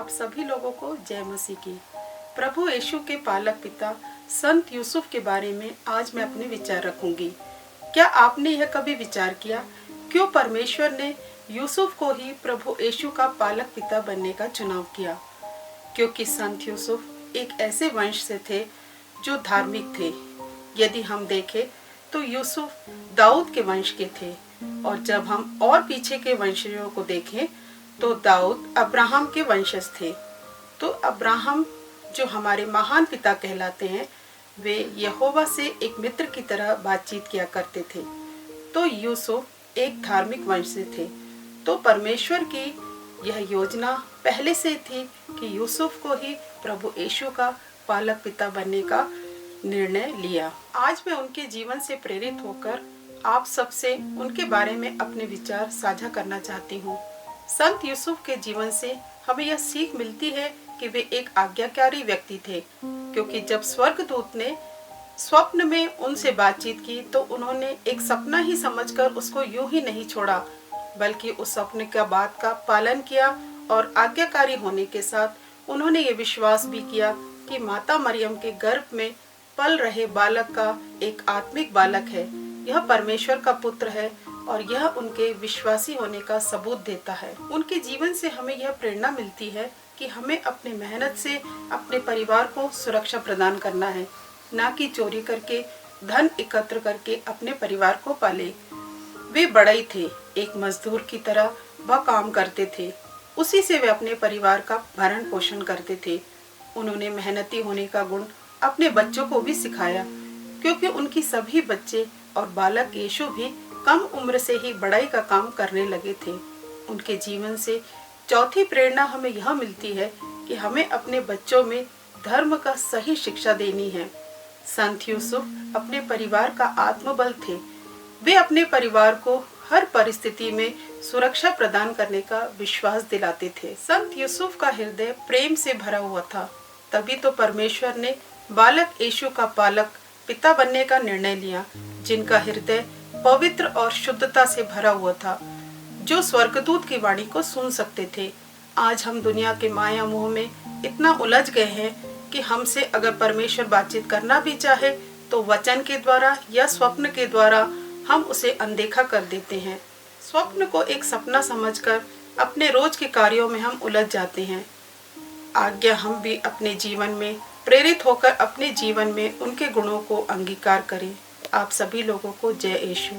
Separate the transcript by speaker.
Speaker 1: आप सभी लोगों को जय मसीह की। प्रभु यीशु के पालक पिता संत यूसुफ के बारे में आज मैं अपने विचार रखूंगी। क्या आपने यह कभी विचार किया क्यों परमेश्वर ने यूसुफ को ही प्रभु यीशु का पालक पिता बनने का चुनाव किया? क्योंकि संत यूसुफ एक ऐसे वंश से थे जो धार्मिक थे। यदि हम देखें तो यूसुफ दाऊद के वंश के थे, और जब हम और पीछे के वंशजों को देखें तो दाऊद अब्राहम के वंशज थे। तो अब्राहम जो हमारे महान पिता कहलाते हैं, वे यहोवा से एक मित्र की तरह बातचीत किया करते थे। तो यूसुफ एक धार्मिक वंश से थे। तो परमेश्वर की यह योजना पहले से थी कि यूसुफ को ही प्रभु यीशु का पालक पिता बनने का निर्णय लिया। आज मैं उनके जीवन से प्रेरित होकर आप सबसे उनके बारे में अपने विचार साझा करना चाहती हूँ। संत यूसुफ के जीवन से हमें यह सीख मिलती है कि वे एक आज्ञाकारी व्यक्ति थे, क्योंकि जब स्वर्गदूत ने स्वप्न में उनसे बातचीत की तो उन्होंने एक सपना ही समझकर उसको यूं ही नहीं छोड़ा, बल्कि उस सपने का बात का पालन किया। और आज्ञाकारी होने के साथ उन्होंने ये विश्वास भी किया कि माता मरियम के गर्भ में पल रहे बालक का एक आत्मिक बालक है, यह परमेश्वर का पुत्र है, और यह उनके विश्वासी होने का सबूत देता है। उनके जीवन से हमें यह प्रेरणा मिलती है कि हमें अपने मेहनत से अपने परिवार को सुरक्षा प्रदान करना है, ना कि चोरी करके धन एकत्र करके अपने परिवार को पाले। वे बड़ई थे, एक मजदूर की तरह वह काम करते थे, उसी से वे अपने परिवार का भरण पोषण करते थे। उन्होंने मेहनती होने का गुण अपने बच्चों को भी सिखाया, क्योंकि उनकी सभी बच्चे और बालक यीशु भी कम उम्र से ही बड़ाई का काम करने लगे थे। उनके जीवन से चौथी प्रेरणा हमें यह मिलती है कि हमें अपने बच्चों में धर्म का सही शिक्षा देनी है। संत यूसुफ अपने परिवार का आत्मबल थे। वे अपने परिवार को हर परिस्थिति में सुरक्षा प्रदान करने का विश्वास दिलाते थे। संत यूसुफ का हृदय प्रेम से भरा हुआ था, तभी तो परमेश्वर ने बालक यीशु का पालक पिता बनने का निर्णय लिया, जिनका हृदय पवित्र और शुद्धता से भरा हुआ था, जो स्वर्गदूत की वाणी को सुन सकते थे। आज हम दुनिया के माया मोह में इतना उलझ गए हैं कि हमसे अगर परमेश्वर बातचीत करना भी चाहे तो वचन के द्वारा या स्वप्न के द्वारा हम उसे अनदेखा कर देते हैं। स्वप्न को एक सपना समझकर अपने रोज के कार्यों में हम उलझ जाते हैं। आज्ञा हम भी अपने जीवन में प्रेरित होकर अपने जीवन में उनके गुणों को अंगीकार करें। आप सभी लोगों को जय यीशु।